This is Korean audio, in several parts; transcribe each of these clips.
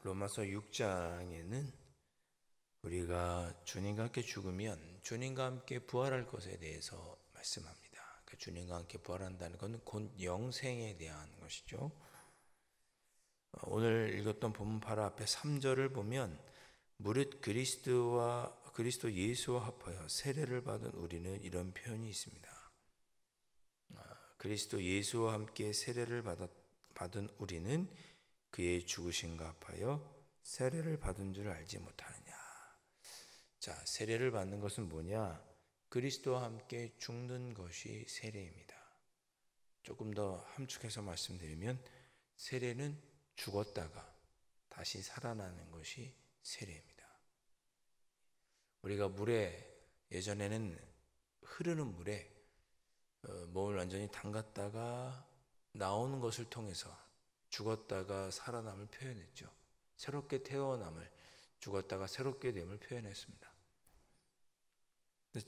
로마서 6장에는 우리가 주님과 함께 죽으면 주님과 함께 부활할 것에 대해서 말씀합니다. 주님과 함께 부활한다는 것은 곧 영생에 대한 것이죠. 오늘 읽었던 본문 바로 앞에 3절을 보면 무릇 그리스도 예수와 합하여 세례를 받은 우리는 이런 표현이 있습니다. 그리스도 예수와 함께 세례를 받은 우리는 그의 죽으심과 합하여 세례를 받은 줄 알지 못하느냐. 자, 세례를 받는 것은 뭐냐? 그리스도와 함께 죽는 것이 세례입니다. 조금 더 함축해서 말씀드리면 세례는 죽었다가 다시 살아나는 것이 세례입니다. 우리가 예전에는 흐르는 물에 몸을 완전히 담갔다가 나오는 것을 통해서 죽었다가 살아남을 표현했죠. 새롭게 태어남을, 죽었다가 새롭게 됨을 표현했습니다.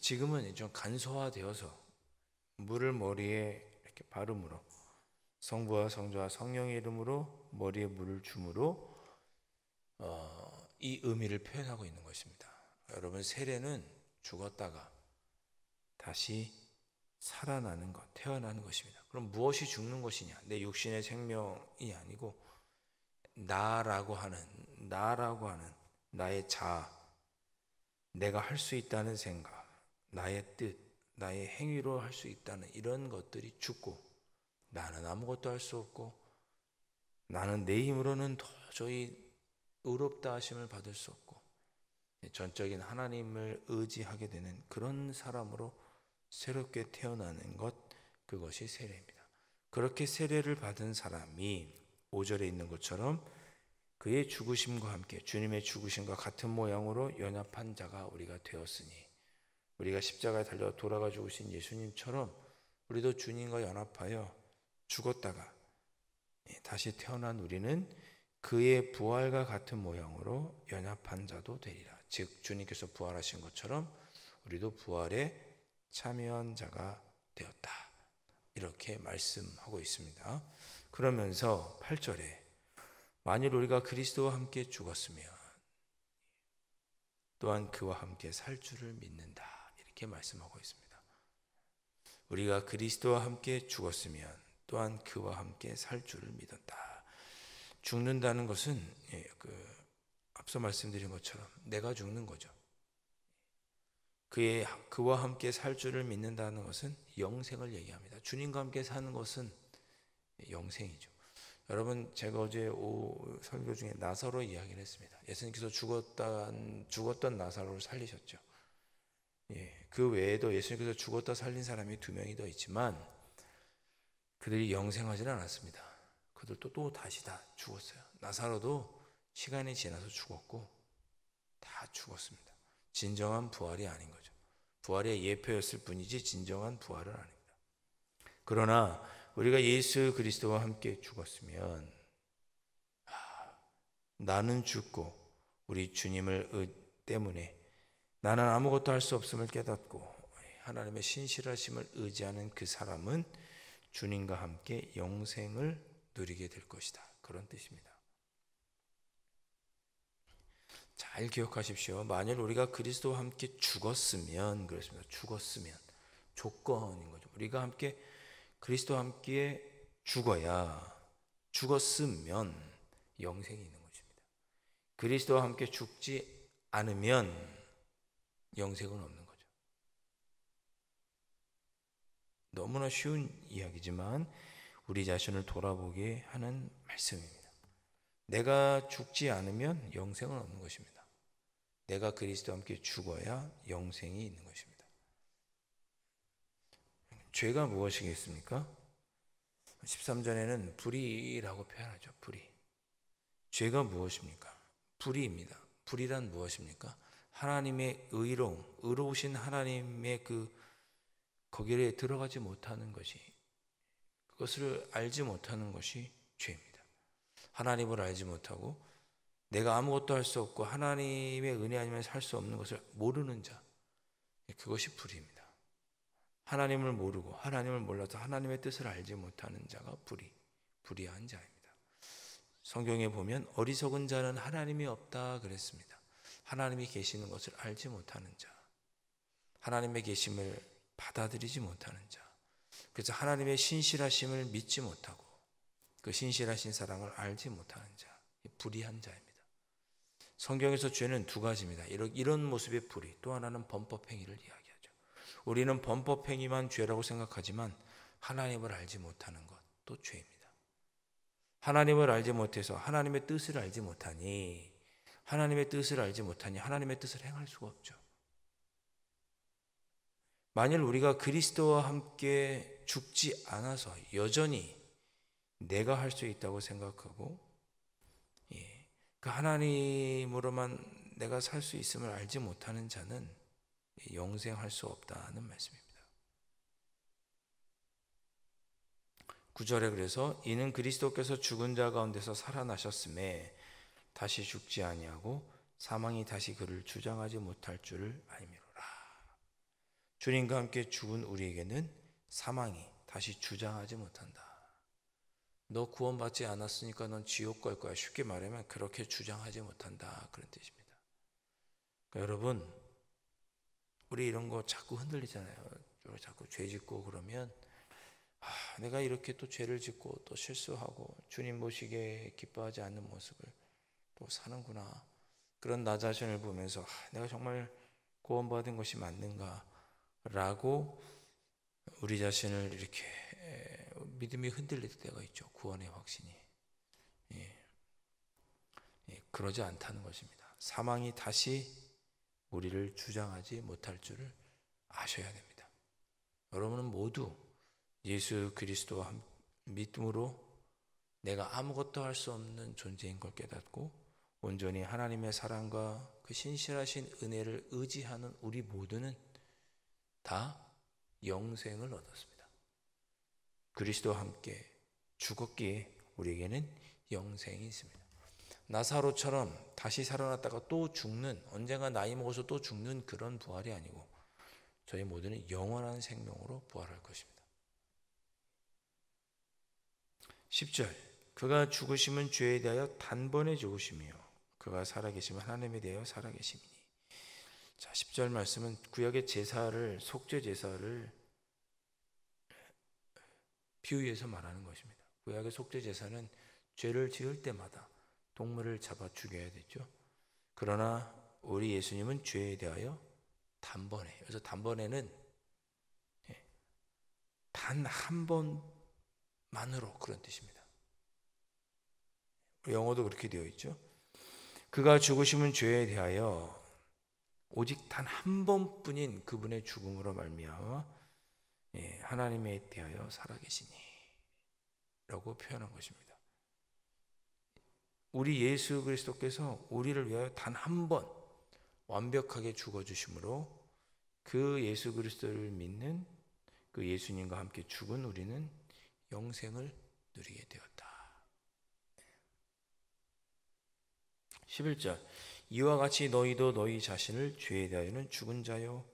지금은 좀 간소화되어서 물을 머리에 이렇게 바름으로 성부와 성자와 성령의 이름으로 머리에 물을 줌으로 이 의미를 표현하고 있는 것입니다. 여러분, 세례는 죽었다가 다시 살아나는 것, 태어나는 것입니다. 그럼 무엇이 죽는 것이냐? 내 육신의 생명이 아니고 나라고 하는 나의 자아, 내가 할 수 있다는 생각, 나의 뜻, 나의 행위로 할 수 있다는 이런 것들이 죽고, 나는 아무것도 할 수 없고 나는 내 힘으로는 도저히 의롭다 하심을 받을 수 없고 전적인 하나님을 의지하게 되는 그런 사람으로 새롭게 태어나는 것, 그것이 세례입니다. 그렇게 세례를 받은 사람이 5절에 있는 것처럼 그의 죽으심과 함께 주님의 죽으심과 같은 모양으로 연합한 자가 우리가 되었으니, 우리가 십자가에 달려 돌아가 죽으신 예수님처럼 우리도 주님과 연합하여 죽었다가 다시 태어난 우리는 그의 부활과 같은 모양으로 연합한 자도 되리라. 즉 주님께서 부활하신 것처럼 우리도 부활에 참여한 자가 되었다, 이렇게 말씀하고 있습니다. 그러면서 8절에 만일 우리가 그리스도와 함께 죽었으면 또한 그와 함께 살 줄을 믿는다, 이렇게 말씀하고 있습니다. 우리가 그리스도와 함께 죽었으면 또한 그와 함께 살 줄을 믿었다. 죽는다는 것은 앞서 말씀드린 것처럼 내가 죽는 거죠. 그와 함께 살 줄을 믿는다는 것은 영생을 얘기합니다. 주님과 함께 사는 것은 영생이죠. 여러분, 제가 어제 오후 설교 중에 나사로 이야기를 했습니다. 예수님께서 죽었던 나사로를 살리셨죠. 그 외에도 예수님께서 죽었다 살린 사람이 2명이 더 있지만 그들이 영생하지는 않았습니다. 그들도 또 다시 다 죽었어요. 나사로도 시간이 지나서 죽었고 다 죽었습니다. 진정한 부활이 아닌 거죠. 부활의 예표였을 뿐이지 진정한 부활은 아닙니다. 그러나 우리가 예수 그리스도와 함께 죽었으면 나는 죽고 우리 주님을 때문에 나는 아무것도 할 수 없음을 깨닫고 하나님의 신실하심을 의지하는 그 사람은 주님과 함께 영생을 누리게 될 것이다, 그런 뜻입니다. 잘 기억하십시오. 만일 우리가 그리스도와 함께 죽었으면, 그렇습니다. 죽었으면 조건인 거죠. 우리가 함께 그리스도와 함께 죽었으면 영생이 있는 것입니다. 그리스도와 함께 죽지 않으면 영생은 없는 거죠. 너무나 쉬운 이야기지만 우리 자신을 돌아보게 하는 말씀입니다. 내가 죽지 않으면 영생은 없는 것입니다. 내가 그리스도와 함께 죽어야 영생이 있는 것입니다. 죄가 무엇이겠습니까? 13절에는 불의라고 표현하죠. 불의. 죄가 무엇입니까? 불의입니다. 불의란 무엇입니까? 하나님의 의로우신 하나님의 거기에 들어가지 못하는 것이, 그것을 알지 못하는 것이 죄입니다. 하나님을 알지 못하고 내가 아무것도 할 수 없고 하나님의 은혜 아니면 살 수 없는 것을 모르는 자, 그것이 불의입니다. 하나님을 모르고 하나님을 몰라서 하나님의 뜻을 알지 못하는 자가 불의한 자입니다. 성경에 보면 어리석은 자는 하나님이 없다 그랬습니다. 하나님이 계시는 것을 알지 못하는 자, 하나님의 계심을 받아들이지 못하는 자, 그래서 하나님의 신실하심을 믿지 못하고 그 신실하신 사랑을 알지 못하는 자, 불의한 자입니다. 성경에서 죄는 두 가지입니다. 이런 모습의 불의, 또 하나는 범법행위를 이야기하죠. 우리는 범법행위만 죄라고 생각하지만 하나님을 알지 못하는 것도 죄입니다. 하나님을 알지 못해서 하나님의 뜻을 알지 못하니 하나님의 뜻을 행할 수가 없죠. 만일 우리가 그리스도와 함께 죽지 않아서 여전히 내가 할 수 있다고 생각하고 그 하나님으로만 내가 살 수 있음을 알지 못하는 자는 영생할 수 없다는 말씀입니다. 9절에 그래서 이는 그리스도께서 죽은 자 가운데서 살아나셨음에 다시 죽지 아니하고 사망이 다시 그를 주장하지 못할 줄을 알미로라. 주님과 함께 죽은 우리에게는 사망이 다시 주장하지 못한다. 너 구원받지 않았으니까 넌 지옥 갈 거야. 쉽게 말하면 그렇게 주장하지 못한다, 그런 뜻입니다. 그러니까 여러분, 우리 이런 거 자꾸 흔들리잖아요. 자꾸 죄 짓고 그러면 내가 이렇게 또 죄를 짓고 또 실수하고 주님 보시기에 기뻐하지 않는 모습을 또 사는구나. 그런 나 자신을 보면서 내가 정말 구원받은 것이 맞는가 라고 우리 자신을 이렇게 믿음이 흔들릴 때가 있죠. 구원의 확신이. 그러지 않다는 것입니다. 사망이 다시 우리를 주장하지 못할 줄을 아셔야 됩니다. 여러분은 모두 예수 그리스도와 믿음으로 내가 아무것도 할 수 없는 존재인 걸 깨닫고 온전히 하나님의 사랑과 그 신실하신 은혜를 의지하는 우리 모두는 다 영생을 얻었습니다. 그리스도와 함께 죽었기에 우리에게는 영생이 있습니다. 나사로처럼 다시 살아났다가 또 죽는, 언젠가 나이 먹어서 또 죽는 그런 부활이 아니고 저희 모두는 영원한 생명으로 부활할 것입니다. 10절, 그가 죽으심은 죄에 대하여 단번에 죽으심이요 그가 살아계심은 하나님에 대하여 살아계심이니. 자, 10절 말씀은 구약의 제사를, 속죄 제사를 비유해서 말하는 것입니다. 구약의 속죄 제사는 죄를 지을 때마다 동물을 잡아 죽여야 됐죠. 그러나 우리 예수님은 죄에 대하여 단번에, 그래서 단번에는 단 한 번만으로 그런 뜻입니다. 영어도 그렇게 되어 있죠. 그가 죽으심은 죄에 대하여 오직 단 한 번뿐인 그분의 죽음으로 말미암아 하나님에 대하여 살아계시니 라고 표현한 것입니다. 우리 예수 그리스도께서 우리를 위하여 단 한 번 완벽하게 죽어주심으로 그 예수 그리스도를 믿는 그 예수님과 함께 죽은 우리는 영생을 누리게 되었다. 11절, 이와 같이 너희도 너희 자신을 죄에 대하여는 죽은 자요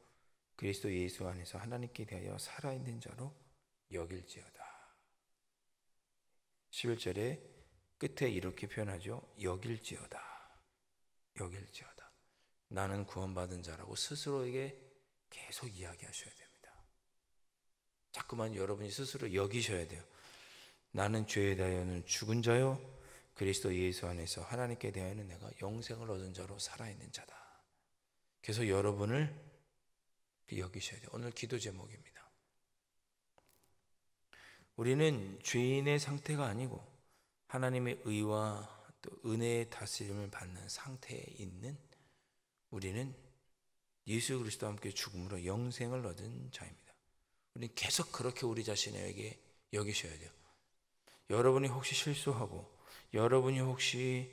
그리스도 예수 안에서 하나님께 대하여 살아있는 자로 여길지어다. 11절에 끝에 이렇게 표현하죠. 여길지어다. 여길지어다. 나는 구원받은 자라고 스스로에게 계속 이야기하셔야 됩니다. 자꾸만 여러분이 스스로 여기셔야 돼요. 나는 죄에 대하여는 죽은 자요 그리스도 예수 안에서 하나님께 대하여는 내가 영생을 얻은 자로 살아있는 자다. 그래서 여러분을 여기셔야 돼요. 오늘 기도 제목입니다. 우리는 죄인의 상태가 아니고 하나님의 의와 또 은혜의 다스림을 받는 상태에 있는 우리는 예수 그리스도와 함께 죽음으로 영생을 얻은 자입니다. 우리는 계속 그렇게 우리 자신에게 여기셔야 돼요. 여러분이 혹시 실수하고 여러분이 혹시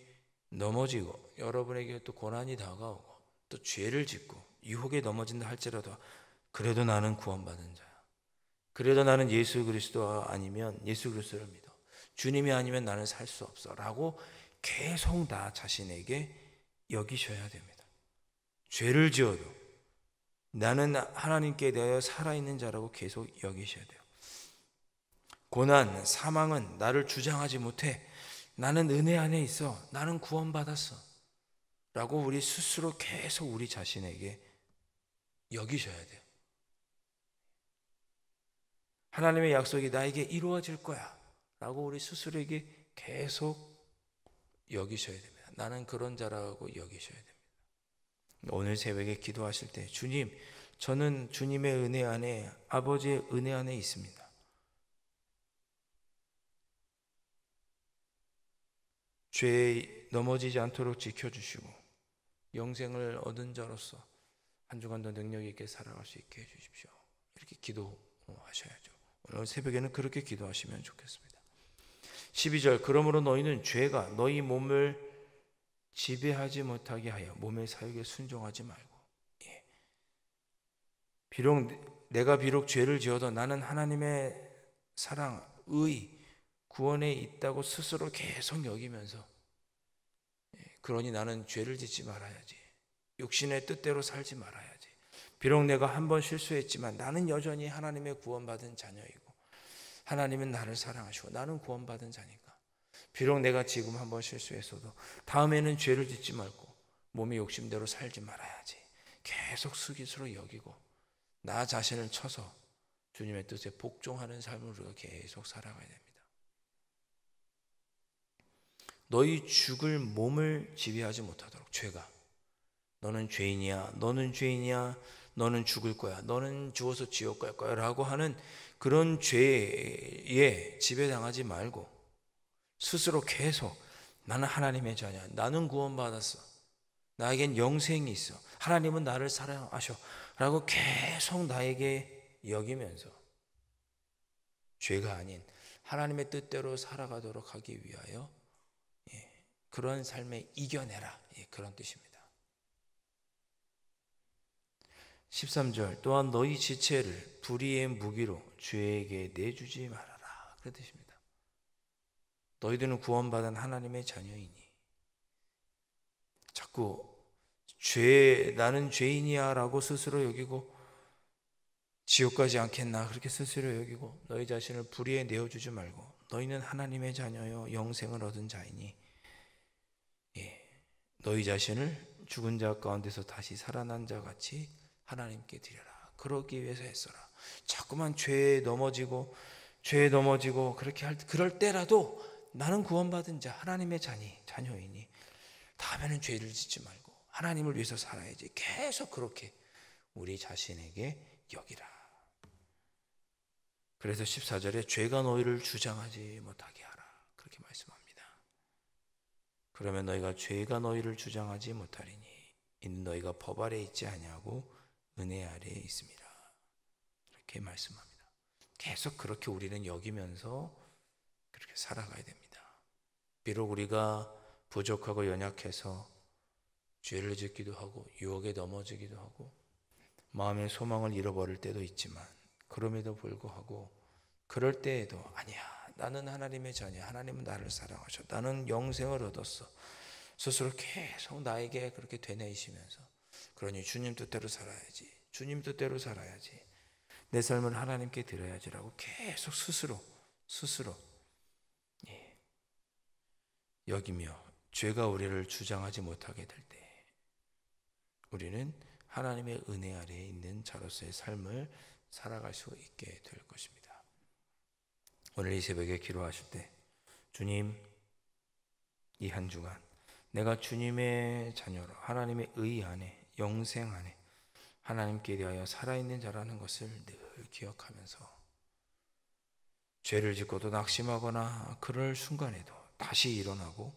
넘어지고 여러분에게 또 고난이 다가오고 또 죄를 짓고 유혹에 넘어진다 할지라도 그래도 나는 구원받은 자야. 그래도 나는 예수 그리스도가 아니면 예수 그리스도를 믿어. 주님이 아니면 나는 살 수 없어 라고 계속 나 자신에게 여기셔야 됩니다. 죄를 지어도 나는 하나님께 대하여 살아있는 자라고 계속 여기셔야 돼요. 고난, 사망은 나를 주장하지 못해. 나는 은혜 안에 있어. 나는 구원받았어. 라고 우리 스스로 계속 우리 자신에게 여기셔야 돼요. 하나님의 약속이 나에게 이루어질 거야 라고 우리 스스로에게 계속 여기셔야 됩니다. 나는 그런 자라고 여기셔야 됩니다. 오늘 새벽에 기도하실 때 주님, 저는 주님의 은혜 안에, 아버지의 은혜 안에 있습니다. 죄에 넘어지지 않도록 지켜주시고 영생을 얻은 자로서 한 주간도 능력 있게 살아갈 수 있게 해주십시오. 이렇게 기도하셔야죠. 오늘 새벽에는 그렇게 기도하시면 좋겠습니다. 12절, 그러므로 너희는 죄가 너희 몸을 지배하지 못하게 하여 몸의 사욕에 순종하지 말고. 내가 비록 죄를 지어도 나는 하나님의 사랑, 의, 구원에 있다고 스스로 계속 여기면서, 그러니 나는 죄를 짓지 말아야지. 육신의 뜻대로 살지 말아야지. 비록 내가 한 번 실수했지만 나는 여전히 하나님의 구원받은 자녀이고 하나님은 나를 사랑하시고 나는 구원받은 자니까 비록 내가 지금 한 번 실수했어도 다음에는 죄를 짓지 말고 몸의 욕심대로 살지 말아야지. 계속 스스로 여기고 나 자신을 쳐서 주님의 뜻에 복종하는 삶을 우리가 계속 살아가야 됩니다. 너희 죽을 몸을 지배하지 못하도록. 죄가 너는 죄인이야, 너는 죄인이야, 너는 죽을 거야, 너는 죽어서 지옥 갈 거야 라고 하는 그런 죄에 지배당하지 말고 스스로 계속 나는 하나님의 자녀야, 나는 구원받았어, 나에겐 영생이 있어, 하나님은 나를 사랑하셔 라고 계속 나에게 여기면서 죄가 아닌 하나님의 뜻대로 살아가도록 하기 위하여 그런 삶에 이겨내라, 그런 뜻입니다. 13절, 또한 너희 지체를 불의의 무기로 죄에게 내주지 말아라, 그 뜻입니다. 너희들은 구원받은 하나님의 자녀이니 자꾸 나는 죄인이야 라고 스스로 여기고 지옥 가지 않겠나 그렇게 스스로 여기고 너희 자신을 불의에 내어주지 말고 너희는 하나님의 자녀요 영생을 얻은 자이니 너희 자신을 죽은 자 가운데서 다시 살아난 자 같이 하나님께 드려라. 그러기 위해서 했어라. 자꾸만 죄에 넘어지고 그렇게 그럴 때라도 나는 구원받은 자, 하나님의 자녀이니 다음에는 죄를 짓지 말고 하나님을 위해서 살아야지. 계속 그렇게 우리 자신에게 여기라. 그래서 14절에 죄가 너희를 주장하지 못하게 하라, 그렇게 말씀합니다. 그러면 너희가 죄가 너희를 주장하지 못하리니 이는 너희가 법 아래 있지 아니하고 은혜 아래에 있습니다. 이렇게 말씀합니다. 계속 그렇게 우리는 여기면서 그렇게 살아가야 됩니다. 비록 우리가 부족하고 연약해서 죄를 짓기도 하고 유혹에 넘어지기도 하고 마음의 소망을 잃어버릴 때도 있지만 그럼에도 불구하고 그럴 때에도 아니야, 나는 하나님의 자녀야, 하나님은 나를 사랑하셔, 나는 영생을 얻었어, 스스로 계속 나에게 그렇게 되뇌이시면서 그러니 주님 뜻대로 살아야지, 주님 뜻대로 살아야지, 내 삶을 하나님께 드려야지라고 계속 스스로 여기며 죄가 우리를 주장하지 못하게 될 때 우리는 하나님의 은혜 아래에 있는 자로서의 삶을 살아갈 수 있게 될 것입니다. 오늘 이 새벽에 기도하실 때 주님, 이 한 주간 내가 주님의 자녀로 하나님의 의 안에 영생 안에 하나님께 대하여 살아있는 자라는 것을 늘 기억하면서 죄를 짓고도 낙심하거나 그럴 순간에도 다시 일어나고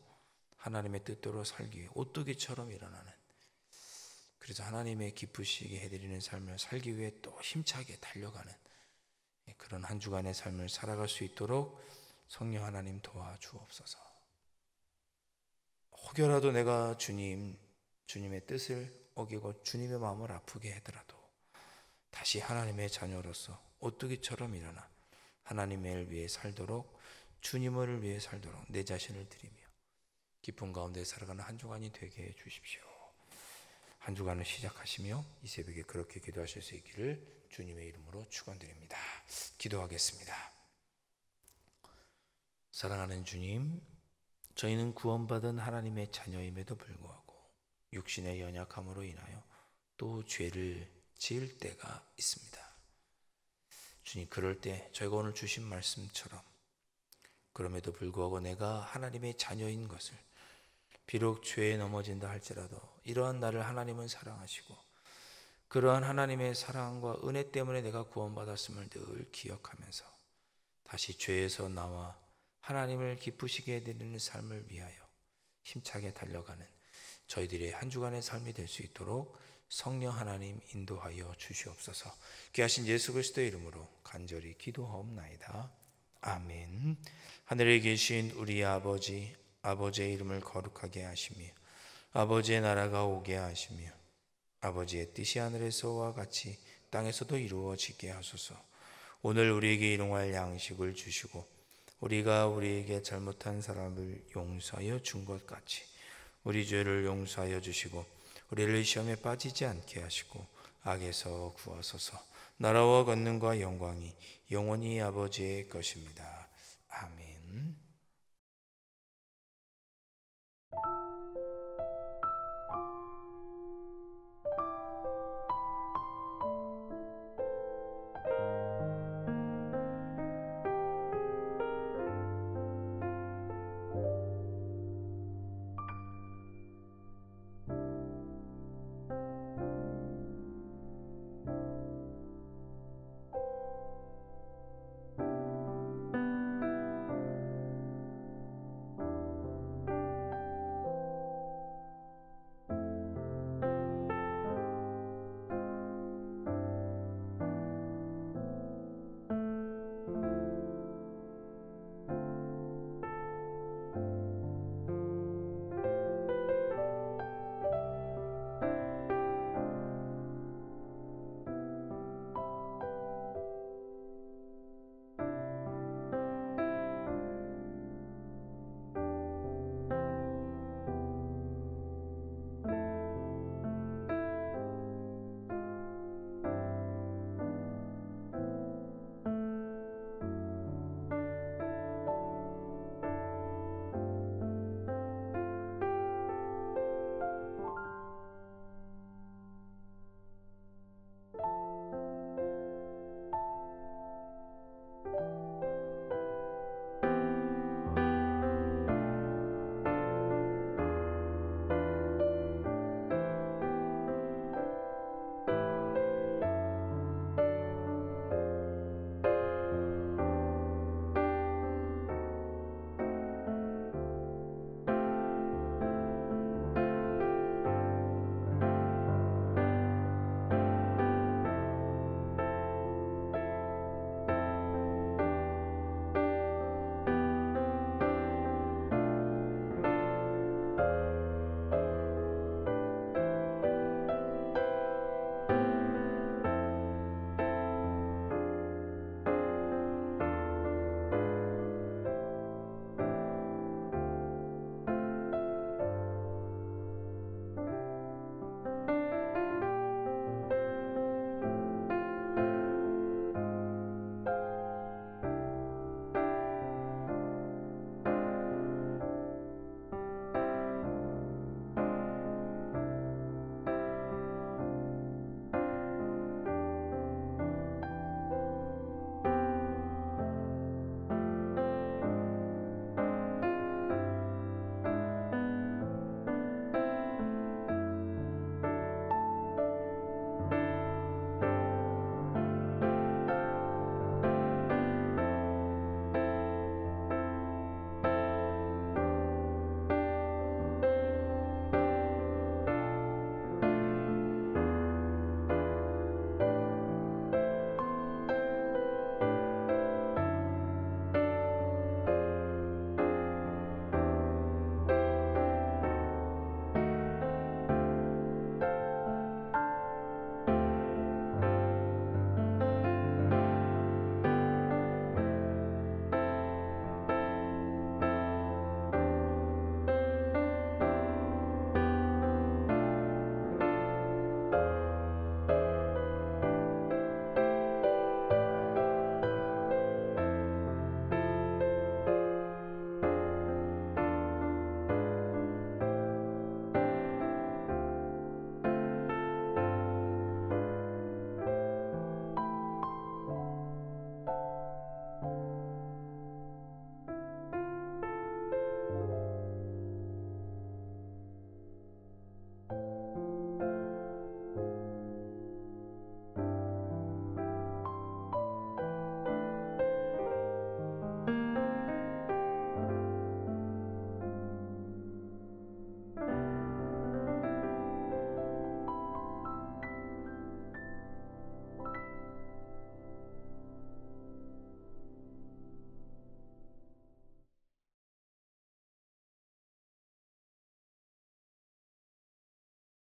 하나님의 뜻대로 살기 위해 오뚜기처럼 일어나는, 그래서 하나님의 기쁘시게 해드리는 삶을 살기 위해 또 힘차게 달려가는 그런 한 주간의 삶을 살아갈 수 있도록 성령 하나님 도와주옵소서. 혹여라도 내가 주님의 뜻을 어기고 주님의 마음을 아프게 하더라도 다시 하나님의 자녀로서 오뚜기처럼 일어나 하나님을 위해 살도록, 주님을 위해 살도록 내 자신을 드리며 기쁨 가운데 살아가는 한 주간이 되게 해 주십시오. 한 주간을 시작하시며 이 새벽에 그렇게 기도하실 수 있기를 주님의 이름으로 축원드립니다. 기도하겠습니다. 사랑하는 주님, 저희는 구원받은 하나님의 자녀임에도 불구하고 육신의 연약함으로 인하여 또 죄를 지을 때가 있습니다. 주님, 그럴 때 저희가 오늘 주신 말씀처럼 그럼에도 불구하고 내가 하나님의 자녀인 것을, 비록 죄에 넘어진다 할지라도 이러한 나를 하나님은 사랑하시고 그러한 하나님의 사랑과 은혜 때문에 내가 구원받았음을 늘 기억하면서 다시 죄에서 나와 하나님을 기쁘시게 해드리는 삶을 위하여 힘차게 달려가는 저희들의 한 주간의 삶이 될 수 있도록 성령 하나님 인도하여 주시옵소서. 귀하신 예수 그리스도의 이름으로 간절히 기도하옵나이다. 아멘. 하늘에 계신 우리 아버지, 아버지의 이름을 거룩하게 하시며 아버지의 나라가 오게 하시며 아버지의 뜻이 하늘에서와 같이 땅에서도 이루어지게 하소서. 오늘 우리에게 일용할 양식을 주시고 우리가 우리에게 잘못한 사람을 용서하여 준 것 같이 우리 죄를 용서하여 주시고 우리를 시험에 빠지지 않게 하시고 악에서 구하소서. 나라와 권능과 영광이 영원히 아버지의 것입니다.